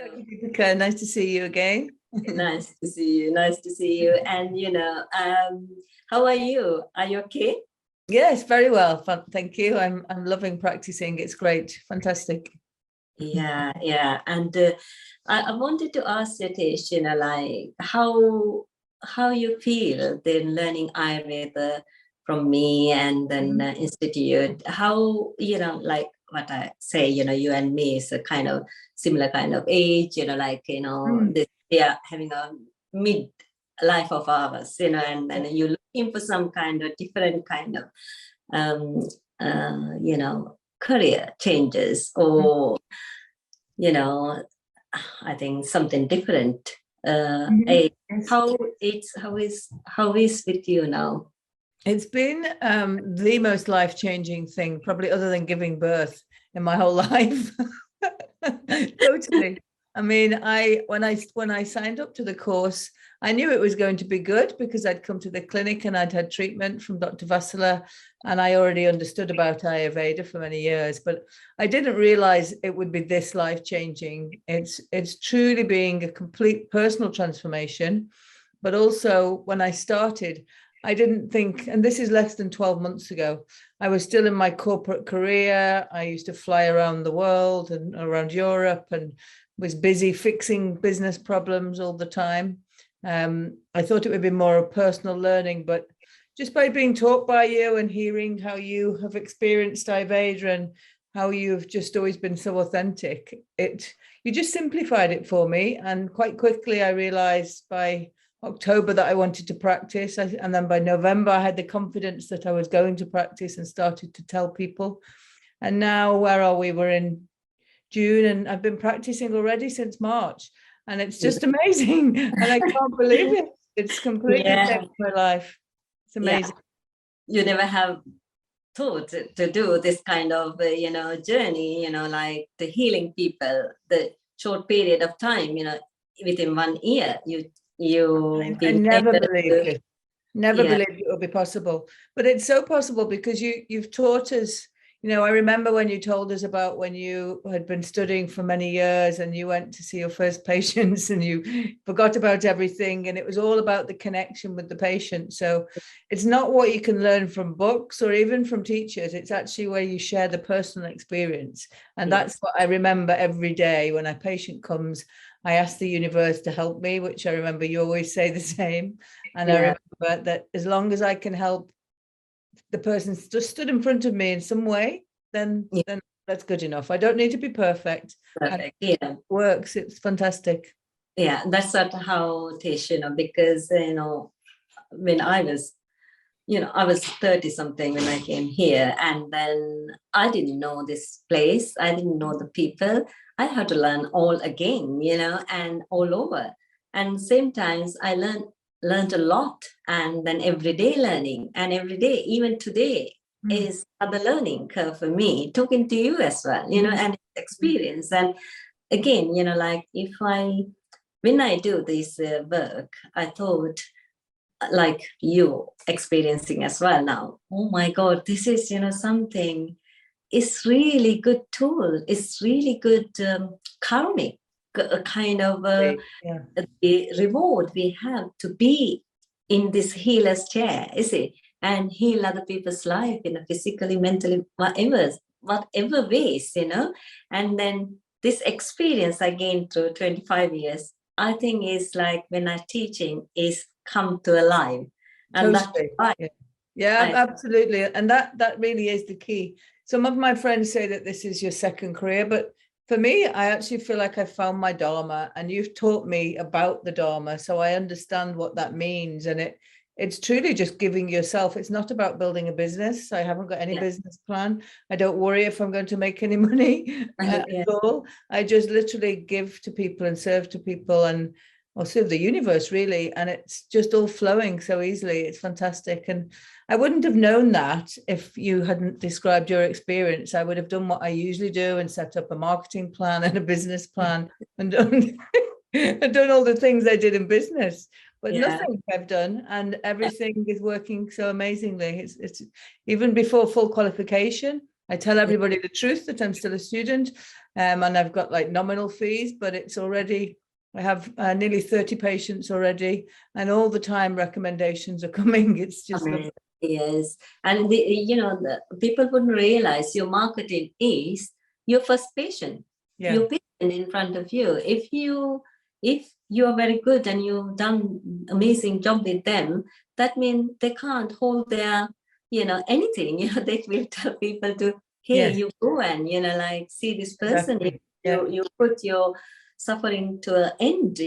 Thank you, Deepika. Nice to see you again. Nice to see you. Nice to see you. And how are you? Are you okay? Yes, very well. Thank you. I'm loving practicing. It's great. Fantastic. Yeah. And I wanted to ask you, Tish, like how you feel then learning Ayurveda from me and then institute. How like what I say, you and me is a kind of similar kind of age. This we are having a mid life of ours. And then you're looking for some kind of different kind of um, career changes or I think something different. How is with you now? It's been the most life-changing thing, probably other than giving birth in my whole life. Totally. I mean, when I signed up to the course, I knew it was going to be good because I'd come to the clinic and I'd had treatment from Dr. Vassala, and I already understood about Ayurveda for many years, but I didn't realize it would be this life-changing. It's truly being a complete personal transformation, but also when I started, I didn't think, and this is less than 12 months ago, I was still in my corporate career. I used to fly around the world and around Europe and was busy fixing business problems all the time. I thought it would be more of personal learning, but just by being taught by you and hearing how you have experienced Ayurveda and how you've just always been so authentic, you just simplified it for me. And quite quickly, I realized by October that I wanted to practice. And then by November, I had the confidence that I was going to practice and started to tell people. And now, where are we? We're in June and I've been practicing already since March. And it's just amazing. And I can't believe it. It's completely changed my life. It's amazing. You never have thought to do this kind of, journey, like the healing people, the short period of time, within 1 year, I never believed it. Never believed it would be possible. But it's so possible because you've taught us. I remember when you told us about when you had been studying for many years and you went to see your first patients and you forgot about everything and it was all about the connection with the patient. So it's not what you can learn from books or even from teachers. It's actually where you share the personal experience. And that's what I remember every day when a patient comes. I ask the universe to help me, which I remember you always say the same. And I remember that as long as I can help the person just stood in front of me in some way, then that's good enough. I don't need to be perfect. It works. It's fantastic. Yeah, that's not how Tish, because when I was 30 something when I came here, and then I didn't know this place. I didn't know the people. I had to learn all again, and all over. And same times I learned a lot, and then everyday learning, and every day, even today, is other learning curve for me. Talking to you as well, and experience. And again, like when I do this work, I thought, like you experiencing as well now, oh my God, this is something. It's really good tool. It's really good karmic kind of the reward we have to be in this healer's chair, is it? And heal other people's life in a physically, mentally, whatever ways, And then this experience I gained through 25 years, I think is like when I'm teaching is come to alive. And totally. Absolutely. And that really is the key. Some of my friends say that this is your second career, but for me, I actually feel like I found my Dharma, and you've taught me about the Dharma, so I understand what that means. And it's truly just giving yourself. It's not about building a business. I haven't got any business plan. I don't worry if I'm going to make any money at all. I just literally give to people and serve to people or serve the universe, really. And it's just all flowing so easily. It's fantastic. And I wouldn't have known that if you hadn't described your experience. I would have done what I usually do and set up a marketing plan and a business plan and done all the things I did in business. But nothing I've done, and everything is working so amazingly. It's even before full qualification, I tell everybody the truth that I'm still a student, and I've got like nominal fees, but it's already, I have nearly 30 patients already, and all the time recommendations are coming. It's just lovely. Yes, and the people wouldn't realize your marketing is your first patient, your patient in front of you. If you are very good and you've done amazing job with them, that means they can't hold their anything. They will tell people to, hey, you go and like see this person. Exactly. You put your suffering to an end.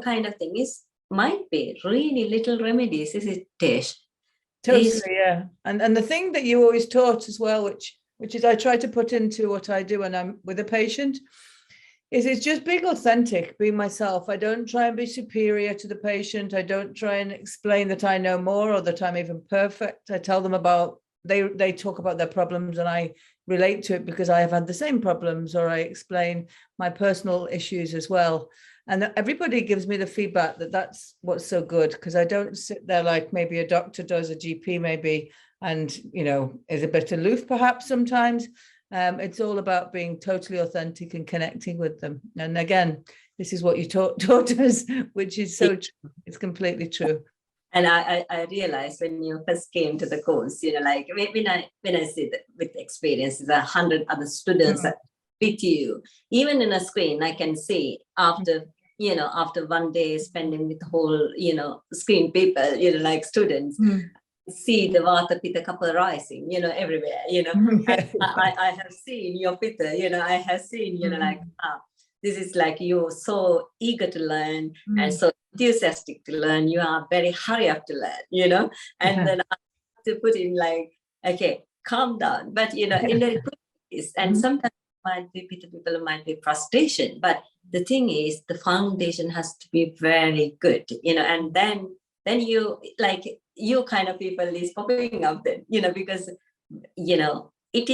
Kind of thing. Is might be really little remedies. Is it, Tish? Totally, yeah. And the thing that you always taught as well, which is I try to put into what I do when I'm with a patient, is it's just being authentic, being myself. I don't try and be superior to the patient. I don't try and explain that I know more or that I'm even perfect. I tell them about, they talk about their problems and I relate to it because I have had the same problems, or I explain my personal issues as well. And everybody gives me the feedback that that's what's so good, because I don't sit there like maybe a doctor does, a GP maybe, and, is a bit aloof perhaps sometimes. It's all about being totally authentic and connecting with them. And again, this is what you taught us, which is so true. It's completely true. And I realized when you first came to the course, like when I see that with experience, 100 other students with you, even in a screen, I can see after one day spending with the whole, screen people, like students, see the Vata Pitta Kapha rising, everywhere, I have seen your Pitta, I have seen, like, this is like you're so eager to learn and so enthusiastic to learn. You are very hurry up to learn, and then I have to put in like, okay, calm down. But, in a good ways, and sometimes people might be frustration, but the thing is the foundation has to be very good, and then you like you kind of people is popping up then, because, it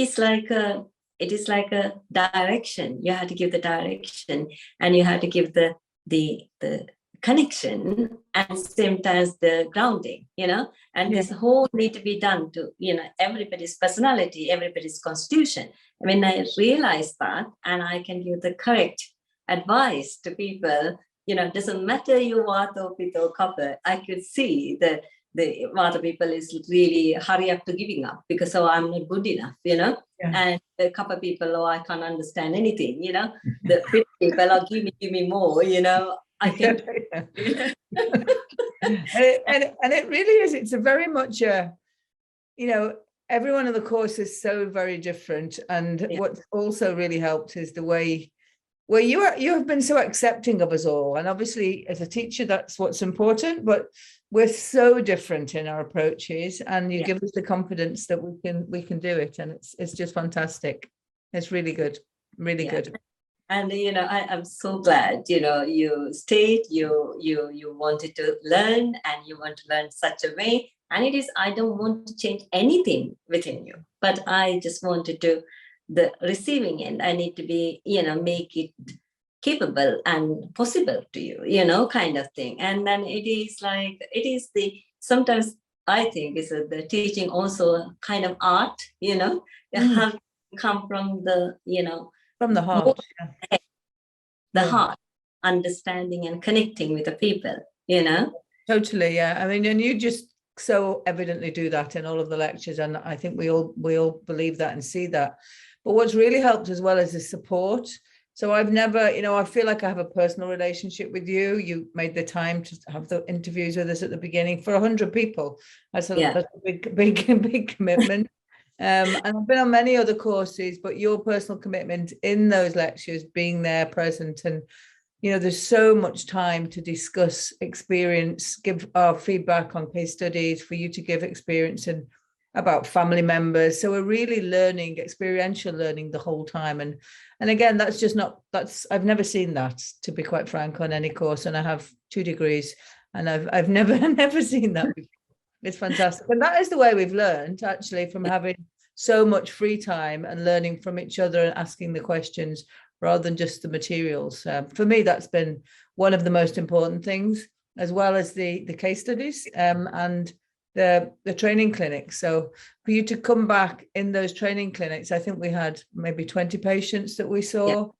is like a direction. You have to give the direction and you have to give the connection and same times the grounding, and this whole need to be done to, everybody's personality, everybody's constitution. When I realize that and I can give the correct advice to people, doesn't matter you Vata or Pitta or Kapha, I could see that the Vata people is really hurry up to giving up because I'm not good enough, and the Kapha people, I can't understand anything, the Pitta people, give me more, I can. and it really is. It's a very much everyone in the course is so very different, and what's also really helped is the way where you have been so accepting of us all. And obviously as a teacher, that's what's important, but we're so different in our approaches, and you give us the confidence that we can do it. And it's just fantastic. It's really good, really good. And I'm so glad you stayed, you wanted to learn, and you want to learn such a way. And it is, I don't want to change anything within you, but I just wanted to the receiving end. I need to be, make it capable and possible to you, kind of thing. And then it is sometimes I think is the teaching also kind of art, it has come from the, from the heart, heart, understanding and connecting with the people, Totally, yeah. I mean, and you just so evidently do that in all of the lectures, and I think we all believe that and see that. But what's really helped as well is the support. So I've never, I feel like I have a personal relationship with you. You made the time to have the interviews with us at the beginning for 100 people. That's a big commitment. And I've been on many other courses, but your personal commitment in those lectures, being there present, and there's so much time to discuss experience, give our feedback on case studies, for you to give experience and about family members. So we're really learning, experiential learning the whole time. And again, I've never seen that, to be quite frank, on any course. And I have 2 degrees, and I've never seen that before. It's fantastic. And that is the way we've learned, actually, from having so much free time and learning from each other and asking the questions rather than just the materials. For me, that's been one of the most important things, as well as the case studies and the training clinics. So for you to come back in those training clinics, I think we had maybe 20 patients that we saw,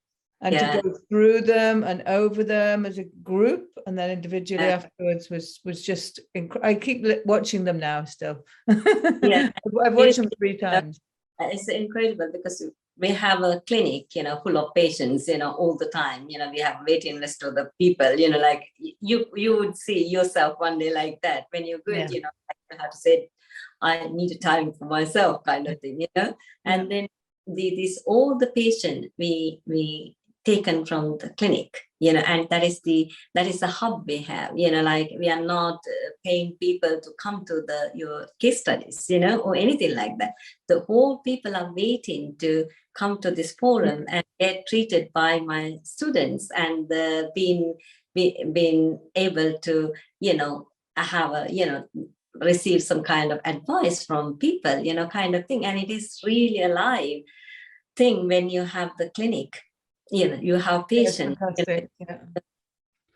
and to go through them and over them as a group and then individually afterwards was just I keep watching them now still. I've watched them 3 times. It's incredible because we have a clinic, full of patients, all the time. We have waiting list of the people, like you would see yourself one day like that. When you're good, you have to say, I need a time for myself, kind of thing, And then all the patient we taken from the clinic, and that is the hub we have, like we are not paying people to come to your case studies, or anything like that. The whole people are waiting to come to this forum and get treated by my students, and being able to, have receive some kind of advice from people, kind of thing. And it is really a live thing when you have the clinic. You have patients,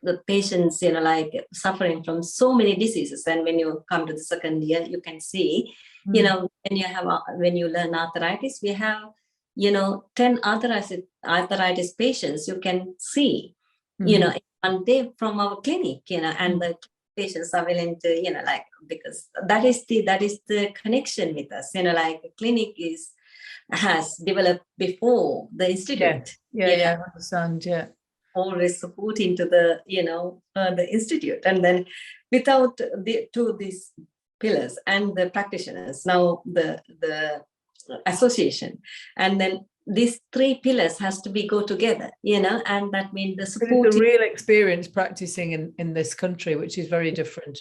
the patients, like suffering from so many diseases. And when you come to the second year, you can see, when you learn arthritis, we have, 10 arthritis patients you can see, in one day from our clinic, and the patients are willing to, like, because that is the connection with us, like the clinic has developed before the institute. I understand. Always supporting to the the institute, and then without these pillars and the practitioners, now the association, and then these 3 pillars has to go together, and that means the support. It's a real experience practicing in this country, which is very different.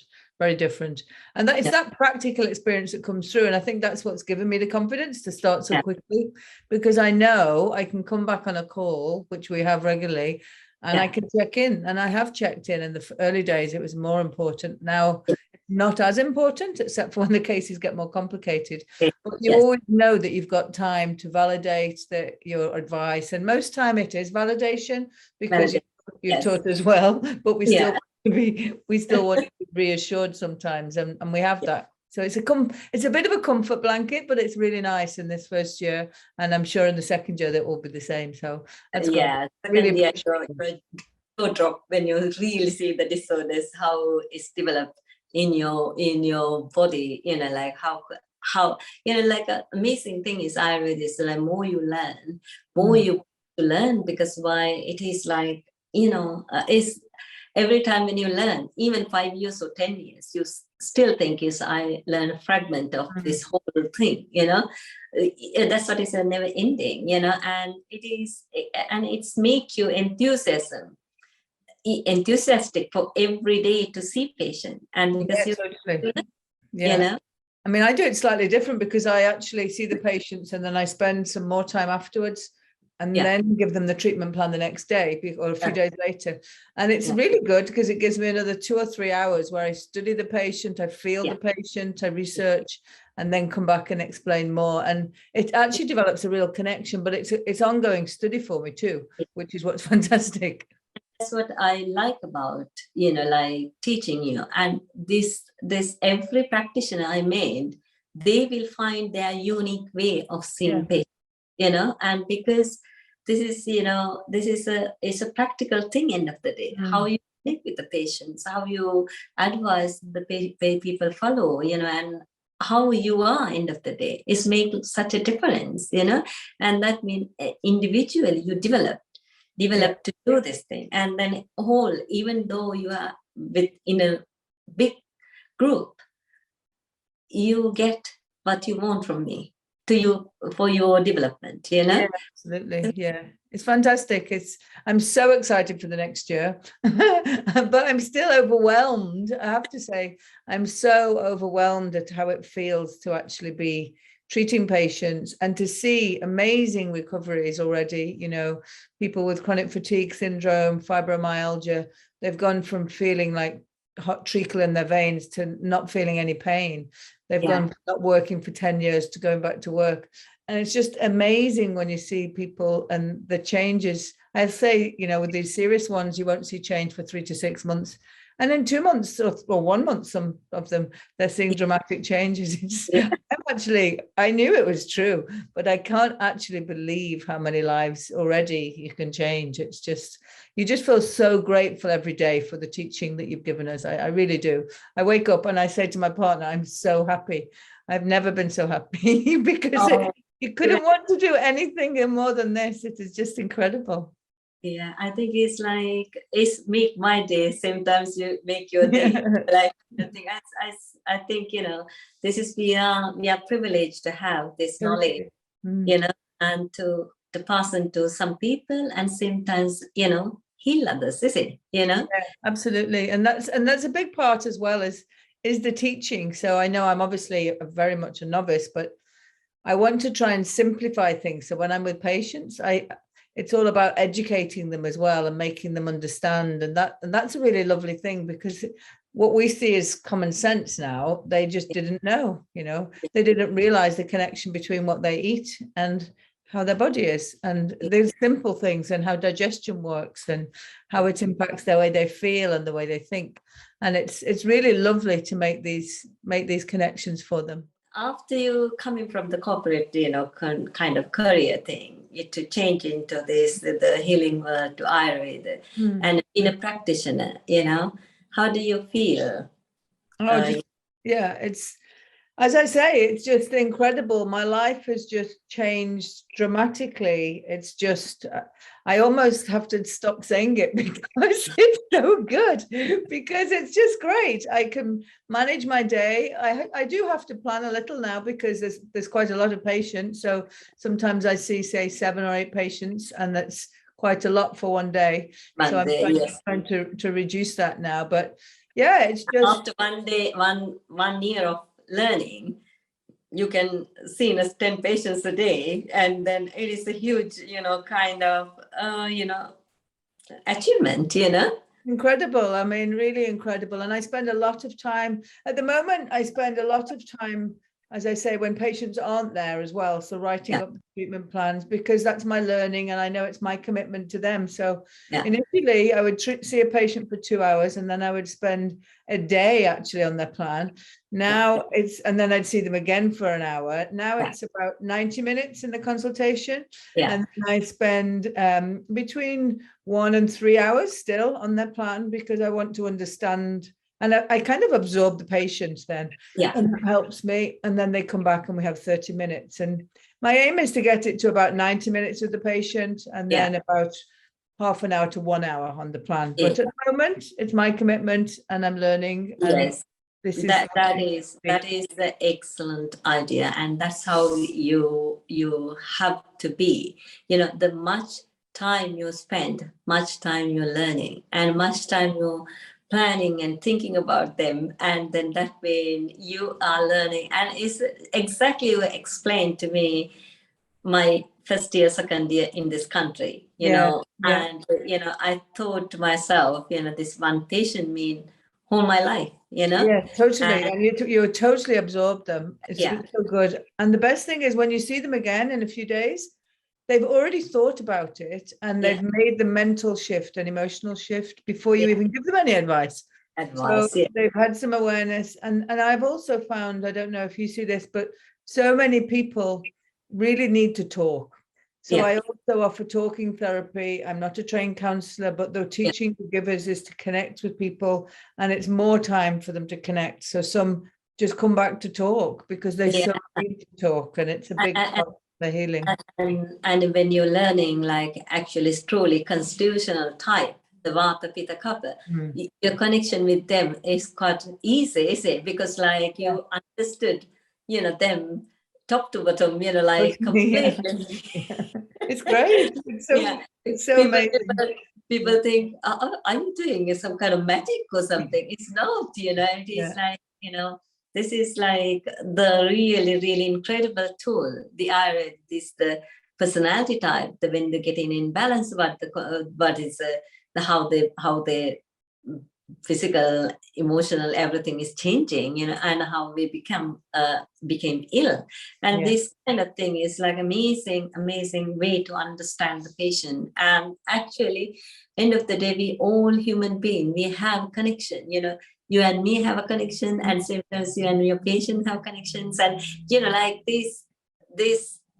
And that is that practical experience that comes through. And I think that's what's given me the confidence to start so quickly, because I know I can come back on a call, which we have regularly, and I can check in. And I have checked in the early days. It was more important. Now, not as important, except for when the cases get more complicated. But you always know that you've got time to validate your advice. And most time it is validation, because you're taught as well, but we still want to be reassured sometimes, and we have that. So it's a bit of a comfort blanket, but it's really nice in this first year, and I'm sure in the second year that will be the same. So that's really drop when you really see the disorders, how it's developed in your body, like how like an amazing thing is Ayurveda is like more you learn, more you learn, because why it is like, it's every time when you learn, even 5 years or 10 years, you still think I learn a fragment of this whole thing, that's what is a never ending, and it's make you enthusiastic for every day to see patient, and because I mean, I do it slightly different, because I actually see the patients and then I spend some more time afterwards, and then give them the treatment plan the next day or a few days later. And it's really good, because it gives me another 2 or 3 hours where I study the patient, I feel the patient, I research, and then come back and explain more. And it actually develops a real connection, but it's ongoing study for me too, which is what's fantastic. That's what I like about, like teaching you. And this every practitioner I made, they will find their unique way of seeing patients, and because this is, it's a practical thing end of the day, how you live with the patients, how you advise the people follow, and how you are end of the day is make such a difference, and that means individually you develop to do this thing. And then even though you are in a big group, you get what you want from me for your development, absolutely. It's fantastic. I'm so excited for the next year, but I'm still overwhelmed. I have to say, I'm so overwhelmed at how it feels to actually be treating patients and to see amazing recoveries already. People with chronic fatigue syndrome, fibromyalgia, they've gone from feeling like hot treacle in their veins to not feeling any pain. They've gone from not working for 10 years to going back to work. And it's just amazing when you see people and the changes. I say, with these serious ones, you won't see change for 3 to 6 months. And in 2 months or 1 month, some of them, they're seeing dramatic changes. I knew it was true, but I can't actually believe how many lives already you can change. It's just, you just feel so grateful every day for the teaching that you've given us. I really do. I wake up and I say to my partner, I'm so happy. I've never been so happy because you couldn't want to do anything more than this. It is just incredible. Yeah, I think it's like it's make my day. Sometimes you make your day. Like I think this is we are privileged to have this knowledge, and to pass on to some people, and sometimes heal others, is it? Yeah, absolutely, and that's a big part as well is the teaching. So I know I'm obviously very much a novice, but I want to try and simplify things. So when I'm with patients, it's all about educating them as well and making them understand. And that's a really lovely thing, because what we see is common sense now. They just didn't know, they didn't realize the connection between what they eat and how their body is, and these simple things, and how digestion works, and how it impacts the way they feel and the way they think. And it's really lovely to make these connections for them. After you coming from the corporate, kind of career thing, to change into the healing world, to Ayurveda, and being a practitioner, how do you feel? It's, as I say, it's just incredible. My life has just changed dramatically. It's just, I almost have to stop saying it because it's so good, because it's just great. I can manage my day. I do have to plan a little now, because there's quite a lot of patients. So sometimes I see, say, 7 or 8 patients, and that's quite a lot for one day. So I'm trying to reduce that now. But yeah, it's just after one day, one year of learning, you can see 10 patients a day, and then it is a huge kind of achievement. Incredible. I mean, really incredible. And I spend a lot of time at the moment. I spend a lot of time, as I say, when patients aren't there as well. So writing up the treatment plans, because that's my learning, and I know it's my commitment to them. So initially I would see a patient for 2 hours, and then I would spend a day actually on their plan. Now and then I'd see them again for an hour. Now it's about 90 minutes in the consultation. And then I spend between 1 and 3 hours still on their plan, because I want to understand. And I kind of absorb the patients then, and that helps me. And then they come back and we have 30 minutes. And my aim is to get it to about 90 minutes with the patient, and then about half an hour to 1 hour on the plan. But at the moment, it's my commitment, and I'm learning. Yes, that is the excellent idea, and that's how you have to be. The much time you spend, much time you're learning, and much time you're planning and thinking about them, and then that way you are learning. And it's exactly what explained to me my first year, second year in this country, and I thought to myself, this one patient mean whole my life, Yeah, totally. And you totally absorb them. It's so good. And the best thing is when you see them again in a few days, they've already thought about it, and they've made the mental shift and emotional shift before you even give them any advice. So they've had some awareness. And I've also found, I don't know if you see this, but so many people really need to talk. So I also offer talking therapy. I'm not a trained counselor, but the teaching to give us is to connect with people, and it's more time for them to connect. So some just come back to talk because they so need to talk, and it's a big part of the healing. And when you're learning, like actually it's truly constitutional type, the Vata, Pitta, Kapha, your connection with them is quite easy, is it? Because like you understood, them top to bottom, like completely. It's great. It's so amazing. People think, are you doing some kind of magic or something? It's not, it is like, this is like the really, really incredible tool. The Ayurveda is the personality type, when they get in balance, how they physical, emotional, everything is changing, you know, and how we became ill. And this kind of thing is like amazing way to understand the patient. And actually, end of the day, we all human being, we have connection, you know, you and me have a connection, and same as you and your patient have connections. And, you know, like this,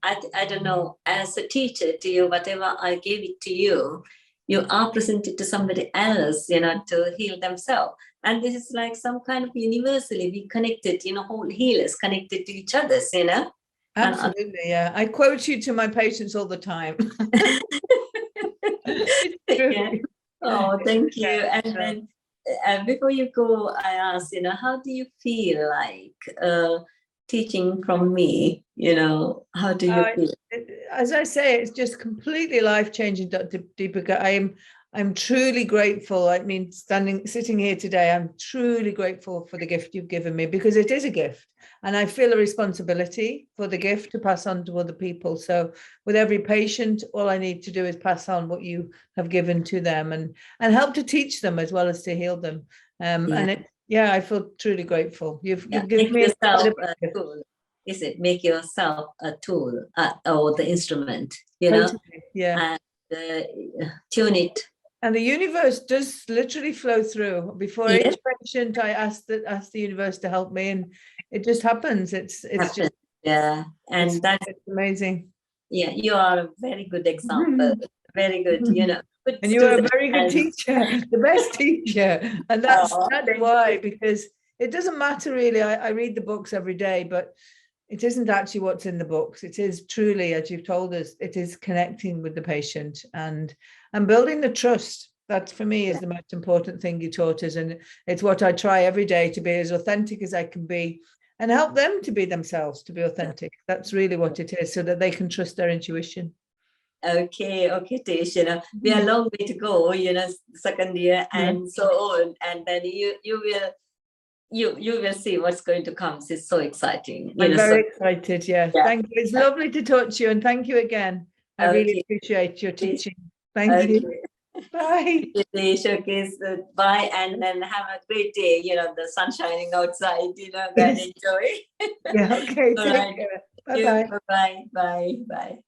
I don't know, as a teacher to you, whatever I gave it to you, you are presented to somebody else, you know, to heal themselves. And this is like some kind of universally we connected, you know, whole healers connected to each other's, you know. Absolutely, yeah. I quote you to my patients all the time. Yeah. Oh, thank you. And then before you go, I asked, you know, how do you feel like teaching from me? You know, how do you feel? As I say, it's just completely life-changing, Dr. Deepika. I'm truly grateful. I mean, sitting here today, I'm truly grateful for the gift you've given me, because it is a gift, and I feel a responsibility for the gift to pass on to other people. So with every patient, all I need to do is pass on what you have given to them, and help to teach them as well as to heal them. And I feel truly grateful. You've given me yourself a tool. Is it make yourself a tool or the instrument, you know? Yeah. And tune it. And the universe does literally flow through. Before each patient, I ask the universe to help me, and it just happens. It's just, and that's amazing. Yeah, you are a very good example. Very good, you know. And you are a very good teacher, the best teacher. And that's why, because it doesn't matter really. I read the books every day, but it isn't actually what's in the books. It is truly, as you've told us, it is connecting with the patient and building the trust. That for me is the most important thing you taught us. And it's what I try every day, to be as authentic as I can be and help them to be themselves, to be authentic. That's really what it is, so that they can trust their intuition. Okay, Tish, you know, we are a long way to go, you know, second year and so on. And then you will see what's going to come. It's so exciting. I'm very excited. Yeah. Thank you. It's lovely to talk to you, and thank you again. I really appreciate your teaching. Thank you. Bye. Showcase. Bye, and then have a great day. You know, the sun shining outside. You know, and enjoy. Yeah. Okay. Take care. Bye. Bye. Bye.